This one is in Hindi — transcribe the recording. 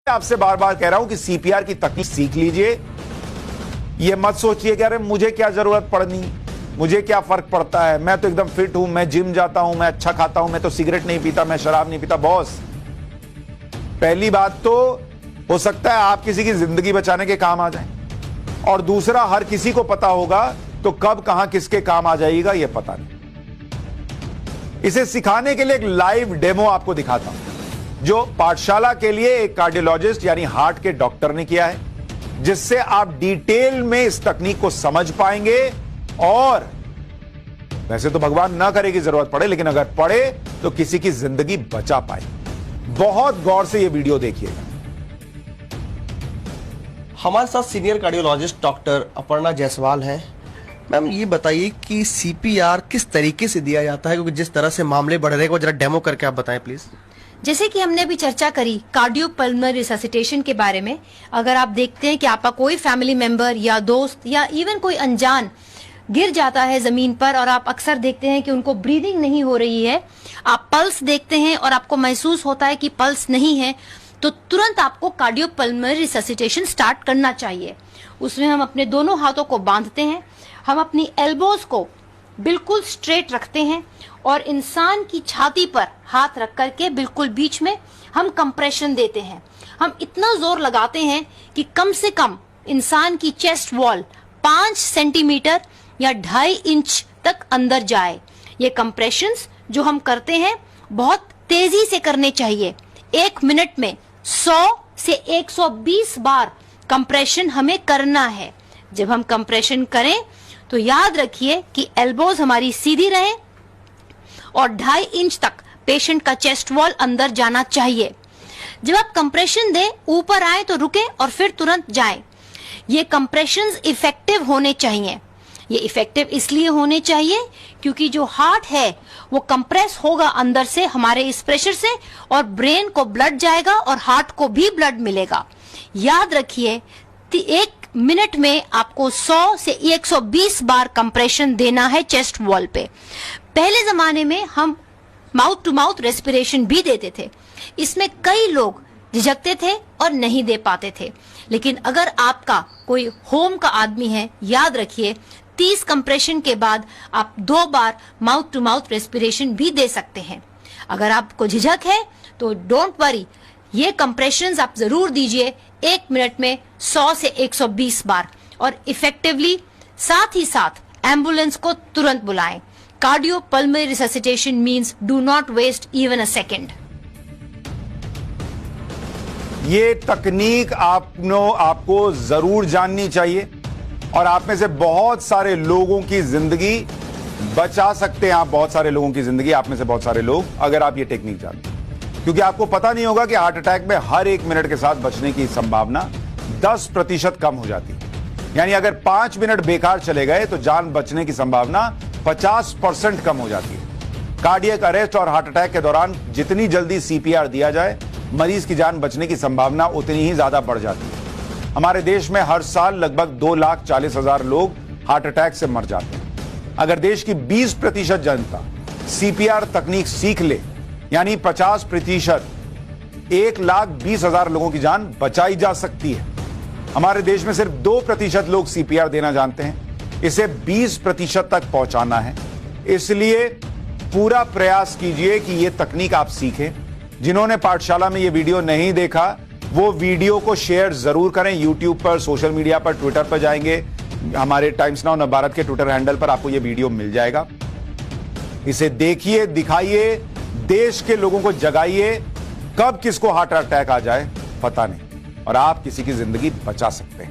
आपसे बार बार कह रहा हूं कि सीपीआर की तकनीक सीख लीजिए। ये मत सोचिए कि अरे मुझे क्या जरूरत पड़नी, मुझे क्या फर्क पड़ता है, मैं तो एकदम फिट हूं, मैं जिम जाता हूं, मैं अच्छा खाता हूं, मैं तो सिगरेट नहीं पीता, मैं शराब नहीं पीता। बॉस, पहली बात तो हो सकता है आप किसी की जिंदगी बचाने के काम आ जाए, और दूसरा हर किसी को पता होगा तो कब कहां किसके काम आ जाएगा यह पता नहीं। इसे सिखाने के लिए एक लाइव डेमो आपको दिखाता हूं जो पाठशाला के लिए एक कार्डियोलॉजिस्ट यानी हार्ट के डॉक्टर ने किया है, जिससे आप डिटेल में इस तकनीक को समझ पाएंगे। और वैसे तो भगवान ना करे कि जरूरत पड़े, लेकिन अगर पड़े तो किसी की जिंदगी बचा पाए। बहुत गौर से यह वीडियो देखिएगा। हमारे साथ senior cardiologist doctor Aparna Jaiswal हैं। मैम, ये बताइए कि सीपीआर किस तरीके से दिया जाता है, क्योंकि जिस तरह से मामले बढ़ रहे हैं वो जरा डेमो करके आप बताएं प्लीज। जैसे कि हमने अभी चर्चा करी कार्डियोपल्मोनरी रिससिटेशन के बारे में, अगर आप देखते हैं कि आपका कोई फैमिली मेंबर या दोस्त या इवन कोई अनजान गिर जाता है जमीन पर और आप अक्सर देखते हैं कि उनको ब्रीदिंग नहीं हो रही है, आप पल्स देखते हैं और आपको महसूस होता है कि पल्स नहीं है, तो तुरंत आपको कार्डियोपल्मोनरी रिससिटेशन स्टार्ट करना चाहिए। उसमें हम अपने दोनों हाथों को बांधते हैं, हम अपनी एल्बोज को बिल्कुल स्ट्रेट रखते हैं और इंसान की छाती पर हाथ रख करके बिल्कुल बीच में हम कंप्रेशन देते हैं। हम इतना जोर लगाते हैं कि कम से कम इंसान की चेस्ट वॉल 5 सेंटीमीटर या 2.5 इंच तक अंदर जाए। ये कंप्रेशंस जो हम करते हैं बहुत तेजी से करने चाहिए। 1 मिनट में 100 से 120 बार कंप्रेशन हमें करना है। जब हम कंप्रेशन करें तो याद रखिए कि एल्बोज हमारी सीधी रहे और 2.5 इंच तक पेशेंट का चेस्ट वॉल अंदर जाना चाहिए। जब आप कंप्रेशन दें, ऊपर आए तो रुके और फिर तुरंत जाएं। ये कंप्रेशंस इफेक्टिव होने चाहिए। ये इफेक्टिव इसलिए होने चाहिए क्योंकि जो हार्ट है वो कंप्रेस होगा अंदर से हमारे इस प्रेशर से, और ब्रेन को ब्लड जाएगा और हार्ट को भी ब्लड मिलेगा। याद रखिए 1 मिनट में आपको 100 से 120 बार कंप्रेशन देना है चेस्ट वॉल पे। पहले जमाने में हम माउथ टू माउथ रेस्पिरेशन भी देते थे। इसमें कई लोग झिझकते थे और नहीं दे पाते थे, लेकिन अगर आपका कोई होम का आदमी है, याद रखिए 30 कंप्रेशन के बाद आप 2 बार माउथ टू माउथ रेस्पिरेशन भी दे सकते हैं। अगर आपको झिझक है तो डोंट वरी, ये कंप्रेशंस आप जरूर दीजिए 1 मिनट में 100 से 120 बार, और इफेक्टिवली साथ ही साथ एम्बुलेंस को तुरंत बुलाएं। Cardiopulmonary resuscitation means do not waste even a second. ये तकनीक आपको जरूर जाननी चाहिए, और आप में से बहुत सारे लोगों की जिंदगी बचा सकते हैं। आप बहुत सारे लोगों की जिंदगी, आप में से बहुत सारे लोग, अगर आप ये टेक्निक जानते हैं। क्योंकि आपको पता नहीं होगा कि हार्ट अटैक में हर 1 मिनट के साथ बचने की संभावना 10% कम हो जाती है। यानी अगर 5 मिनट बेकार चले गए तो जान बचने की संभावना 50% कम हो जाती है। कार्डियक अरेस्ट और हार्ट अटैक के दौरान जितनी जल्दी सीपीआर दिया जाए, मरीज की जान बचने की संभावना उतनी ही ज्यादा बढ़ जाती है। हमारे देश में हर साल लगभग 2,40,000 लोग हार्ट अटैक से मर जाते हैं। अगर देश की 20% जनता सीपीआर तकनीक सीख ले, यानी 50%, 1,20,000 लोगों की जान बचाई जा सकती है। हमारे देश में सिर्फ 2% लोग सीपीआर देना जानते हैं। इसे 20% तक पहुंचाना है। इसलिए पूरा प्रयास कीजिए कि यह तकनीक आप सीखें। जिन्होंने पाठशाला में यह वीडियो नहीं देखा, वो वीडियो को शेयर जरूर करें। यूट्यूब पर, सोशल मीडिया पर, ट्विटर पर जाएंगे, हमारे टाइम्स नाउ नवभारत के ट्विटर हैंडल पर आपको यह वीडियो मिल जाएगा। इसे देखिए, दिखाइए, देश के लोगों को जगाइए। कब किसको हार्ट अटैक आ जाए पता नहीं, और आप किसी की जिंदगी बचा सकते हैं।